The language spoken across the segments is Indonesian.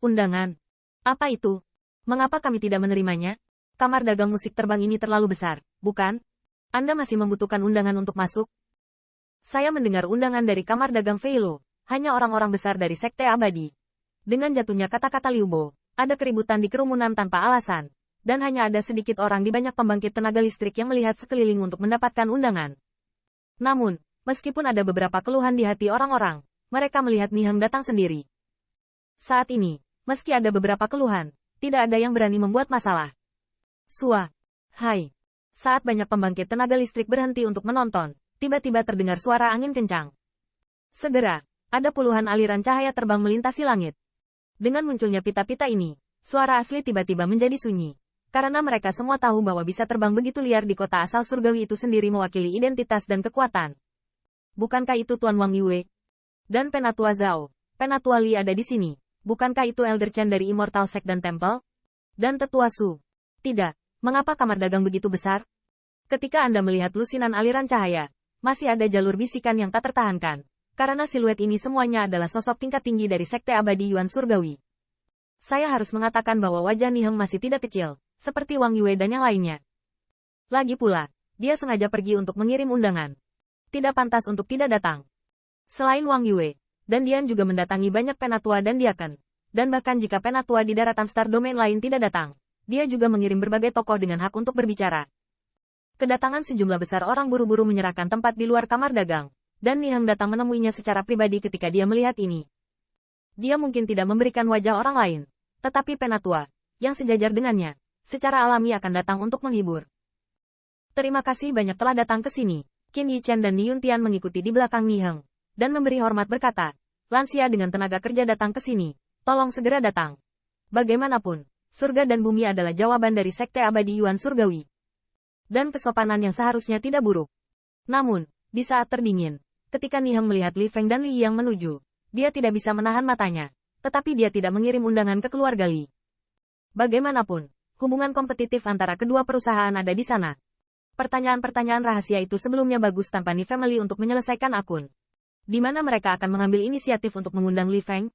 Undangan. Apa itu? Mengapa kami tidak menerimanya? Kamar dagang musik terbang ini terlalu besar, bukan? Anda masih membutuhkan undangan untuk masuk? Saya mendengar undangan dari kamar dagang Veilo, hanya orang-orang besar dari Sekte Abadi. Dengan jatuhnya kata-kata Liu Bo, ada keributan di kerumunan tanpa alasan, dan hanya ada sedikit orang di banyak pembangkit tenaga listrik yang melihat sekeliling untuk mendapatkan undangan. Namun, meskipun ada beberapa keluhan di hati orang-orang, mereka melihat Niheng datang sendiri. Saat ini, meski ada beberapa keluhan, tidak ada yang berani membuat masalah. Hai. Saat banyak pembangkit tenaga listrik berhenti untuk menonton, tiba-tiba terdengar suara angin kencang. Segera, ada puluhan aliran cahaya terbang melintasi langit. Dengan munculnya pita-pita ini, suara asli tiba-tiba menjadi sunyi. Karena mereka semua tahu bahwa bisa terbang begitu liar di kota asal surgawi itu sendiri mewakili identitas dan kekuatan. Bukankah itu Tuan Wang Yue? Dan Penatua Zhao, Penatua Li ada di sini. Bukankah itu Elder Chen dari Immortal Sect dan Temple? Dan Tetua Su? Tidak. Mengapa kamar dagang begitu besar? Ketika Anda melihat lusinan aliran cahaya, masih ada jalur bisikan yang tak tertahankan. Karena siluet ini semuanya adalah sosok tingkat tinggi dari Sekte Abadi Yuan Surgawi. Saya harus mengatakan bahwa wajah Niheng masih tidak kecil, seperti Wang Yue dan yang lainnya. Lagi pula, dia sengaja pergi untuk mengirim undangan. Tidak pantas untuk tidak datang. Selain Wang Yue, dan Dian juga mendatangi banyak penatua dan diaken. Dan bahkan jika penatua di daratan Star Domain lain tidak datang, dia juga mengirim berbagai tokoh dengan hak untuk berbicara. Kedatangan sejumlah besar orang buru-buru menyerahkan tempat di luar kamar dagang, dan Niheng datang menemuinya secara pribadi ketika dia melihat ini. Dia mungkin tidak memberikan wajah orang lain, tetapi penatua, yang sejajar dengannya, secara alami akan datang untuk menghibur. Terima kasih banyak telah datang ke sini. Qin Yichen dan Ni Yuntian mengikuti di belakang Niheng, dan memberi hormat berkata, lansia dengan tenaga kerja datang ke sini, tolong segera datang. Bagaimanapun, surga dan bumi adalah jawaban dari Sekte Abadi Yuan Surgawi. Dan kesopanan yang seharusnya tidak buruk. Namun, di saat terdingin, ketika Niheng melihat Li Feng dan Li Yang menuju, dia tidak bisa menahan matanya, tetapi dia tidak mengirim undangan ke keluarga Li. Bagaimanapun, hubungan kompetitif antara kedua perusahaan ada di sana. Pertanyaan-pertanyaan rahasia itu sebelumnya bagus tanpa Ni Family untuk menyelesaikan akun. Di mana mereka akan mengambil inisiatif untuk mengundang Li Feng?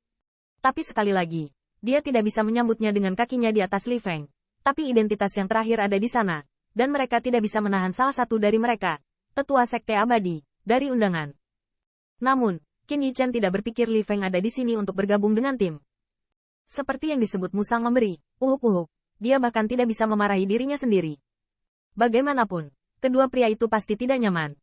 Tapi sekali lagi, dia tidak bisa menyambutnya dengan kakinya di atas Li Feng. Tapi identitas yang terakhir ada di sana, dan mereka tidak bisa menahan salah satu dari mereka, Tetua Sekte Abadi, dari undangan. Namun, Qin Yichen tidak berpikir Li Feng ada di sini untuk bergabung dengan tim. Seperti yang disebut musang memberi, uhuk-uhuk, dia bahkan tidak bisa memarahi dirinya sendiri. Bagaimanapun, kedua pria itu pasti tidak nyaman.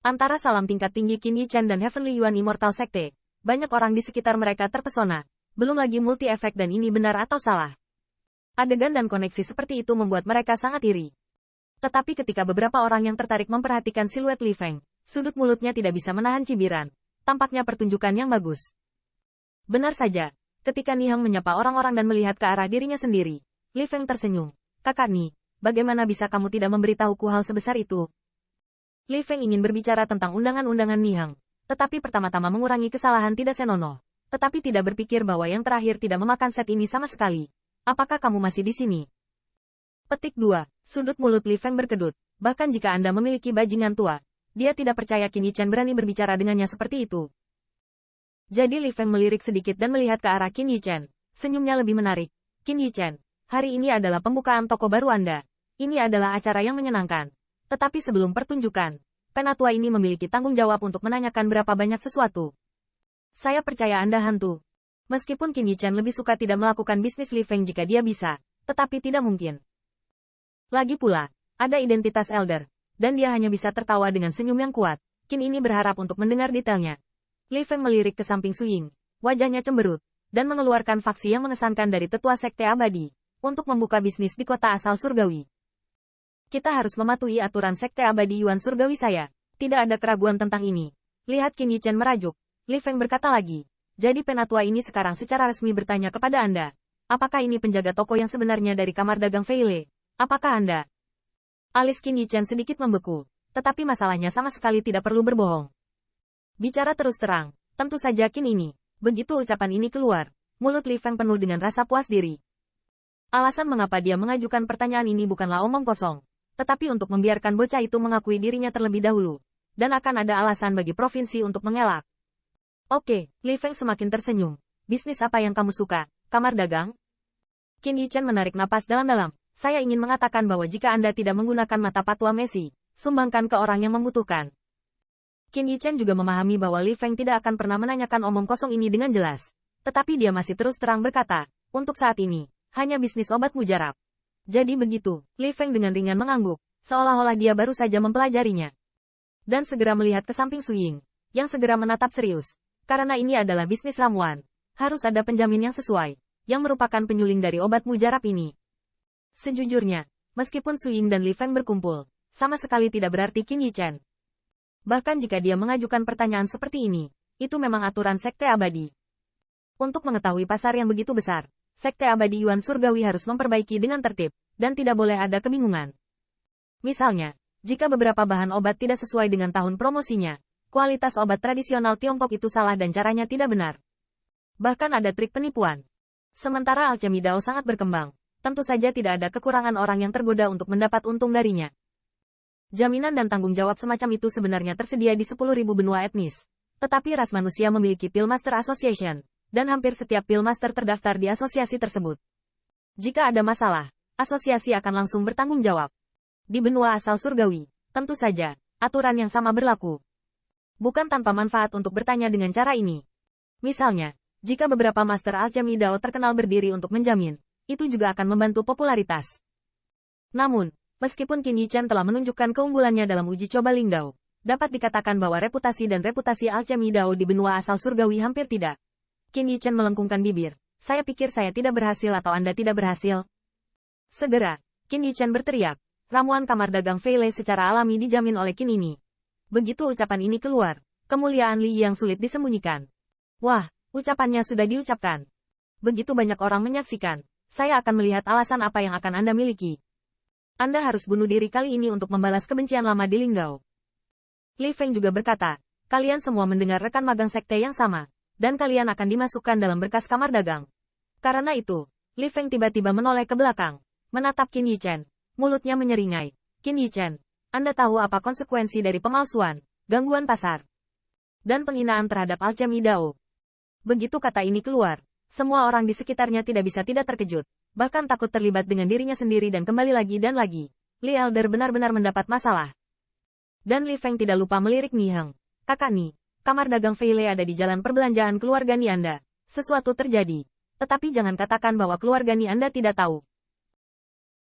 Antara salam tingkat tinggi Qin Yichen dan Heavenly Yuan Immortal Sekte, banyak orang di sekitar mereka terpesona, belum lagi multi-efek dan ini benar atau salah. Adegan dan koneksi seperti itu membuat mereka sangat iri. Tetapi ketika beberapa orang yang tertarik memperhatikan siluet Li Feng, sudut mulutnya tidak bisa menahan cibiran. Tampaknya pertunjukan yang bagus. Benar saja, ketika Niheng menyapa orang-orang dan melihat ke arah dirinya sendiri, Li Feng tersenyum. Kakak Ni, bagaimana bisa kamu tidak memberitahuku hal sebesar itu? Li Feng ingin berbicara tentang undangan-undangan Niheng, tetapi pertama-tama mengurangi kesalahan tidak senonoh, tetapi tidak berpikir bahwa yang terakhir tidak memakan set ini sama sekali. Apakah kamu masih di sini? Petik 2. Sudut mulut Li Feng berkedut. Bahkan jika Anda memiliki bajingan tua, dia tidak percaya Qin Yichen berani berbicara dengannya seperti itu. Jadi Li Feng melirik sedikit dan melihat ke arah Qin Yichen. Senyumnya lebih menarik. Qin Yichen, hari ini adalah pembukaan toko baru Anda. Ini adalah acara yang menyenangkan. Tetapi sebelum pertunjukan, penatua ini memiliki tanggung jawab untuk menanyakan berapa banyak sesuatu. Saya percaya Anda hantu. Meskipun Qin Yichen lebih suka tidak melakukan bisnis Li Feng jika dia bisa, tetapi tidak mungkin. Lagi pula, ada identitas Elder, dan dia hanya bisa tertawa dengan senyum yang kuat. Qin ini berharap untuk mendengar detailnya. Li Feng melirik ke samping Su Ying, wajahnya cemberut, dan mengeluarkan faksi yang mengesankan dari Tetua Sekte Abadi, untuk membuka bisnis di kota asal surgawi. Kita harus mematuhi aturan Sekte Abadi Yuan Surgawi saya. Tidak ada keraguan tentang ini. Lihat Qin Yichen merajuk. Li Feng berkata lagi. Jadi penatua ini sekarang secara resmi bertanya kepada Anda. Apakah ini penjaga toko yang sebenarnya dari kamar dagang Feile? Apakah Anda? Alis Qin Yichen sedikit membeku. Tetapi masalahnya sama sekali tidak perlu berbohong. Bicara terus terang. Tentu saja Qin ini. Begitu ucapan ini keluar, mulut Li Feng penuh dengan rasa puas diri. Alasan mengapa dia mengajukan pertanyaan ini bukanlah omong kosong. Tetapi untuk membiarkan bocah itu mengakui dirinya terlebih dahulu. Dan akan ada alasan bagi provinsi untuk mengelak. Oke, Li Feng semakin tersenyum. Bisnis apa yang kamu suka? kamar dagang? Qin Yichen menarik napas dalam-dalam. Saya ingin mengatakan bahwa jika Anda tidak menggunakan mata patwa Messi, sumbangkan ke orang yang membutuhkan. Qin Yichen juga memahami bahwa Li Feng tidak akan pernah menanyakan omong kosong ini dengan jelas. Tetapi dia masih terus terang berkata, untuk saat ini, hanya bisnis obat mujarab. Jadi begitu, Li Feng dengan ringan mengangguk, seolah-olah dia baru saja mempelajarinya. Dan segera melihat ke samping Su Ying, yang segera menatap serius. Karena ini adalah bisnis ramuan, harus ada penjamin yang sesuai, yang merupakan penyuling dari obat mujarab ini. Sejujurnya, meskipun Su Ying dan Li Feng berkumpul, sama sekali tidak berarti Qin Yichen. Bahkan jika dia mengajukan pertanyaan seperti ini, itu memang aturan sekte abadi. Untuk mengetahui pasar yang begitu besar, sekte abadi Yuan Surgawi harus memperbaiki dengan tertib, dan tidak boleh ada kebingungan. Misalnya, jika beberapa bahan obat tidak sesuai dengan tahun promosinya, kualitas obat tradisional Tiongkok itu salah dan caranya tidak benar. Bahkan ada trik penipuan. Sementara alchemy Dao sangat berkembang, tentu saja tidak ada kekurangan orang yang tergoda untuk mendapat untung darinya. Jaminan dan tanggung jawab semacam itu sebenarnya tersedia di 10.000 benua etnis. Tetapi ras manusia memiliki Pillmaster Association, dan hampir setiap Pillmaster terdaftar di asosiasi tersebut. Jika ada masalah, asosiasi akan langsung bertanggung jawab. Di benua asal surgawi, tentu saja, aturan yang sama berlaku. Bukan tanpa manfaat untuk bertanya dengan cara ini. Misalnya, jika beberapa Master Alchemy Dao terkenal berdiri untuk menjamin, itu juga akan membantu popularitas. Namun, meskipun Qin Yichen telah menunjukkan keunggulannya dalam uji coba Lingdao, dapat dikatakan bahwa reputasi alchemy Dao di benua asal surgawi hampir tidak. Qin Yichen melengkungkan bibir. Saya pikir saya tidak berhasil atau Anda tidak berhasil. Segera, Qin Yichen berteriak. Ramuan kamar dagang Fei Lei secara alami dijamin oleh Qin ini. Begitu ucapan ini keluar, kemuliaan Li yang sulit disembunyikan. Wah, ucapannya sudah diucapkan. Begitu banyak orang menyaksikan. Saya akan melihat alasan apa yang akan Anda miliki. Anda harus bunuh diri kali ini untuk membalas kebencian lama di Lingdao. Li Feng juga berkata, kalian semua mendengar rekan magang sekte yang sama, dan kalian akan dimasukkan dalam berkas kamar dagang. Karena itu, Li Feng tiba-tiba menoleh ke belakang, menatap Qin Yichen, mulutnya menyeringai. Qin Yichen, Anda tahu apa konsekuensi dari pemalsuan, gangguan pasar, dan penghinaan terhadap alchemy Dao. Begitu kata ini keluar, semua orang di sekitarnya tidak bisa tidak terkejut. Bahkan takut terlibat dengan dirinya sendiri dan kembali lagi dan lagi. Li Elder benar-benar mendapat masalah. Dan Li Feng tidak lupa melirik Ni Heng. Kakak Ni, kamar dagang Fei Lei ada di jalan perbelanjaan keluarga Ni Anda. Sesuatu terjadi. Tetapi jangan katakan bahwa keluarga Ni Anda tidak tahu.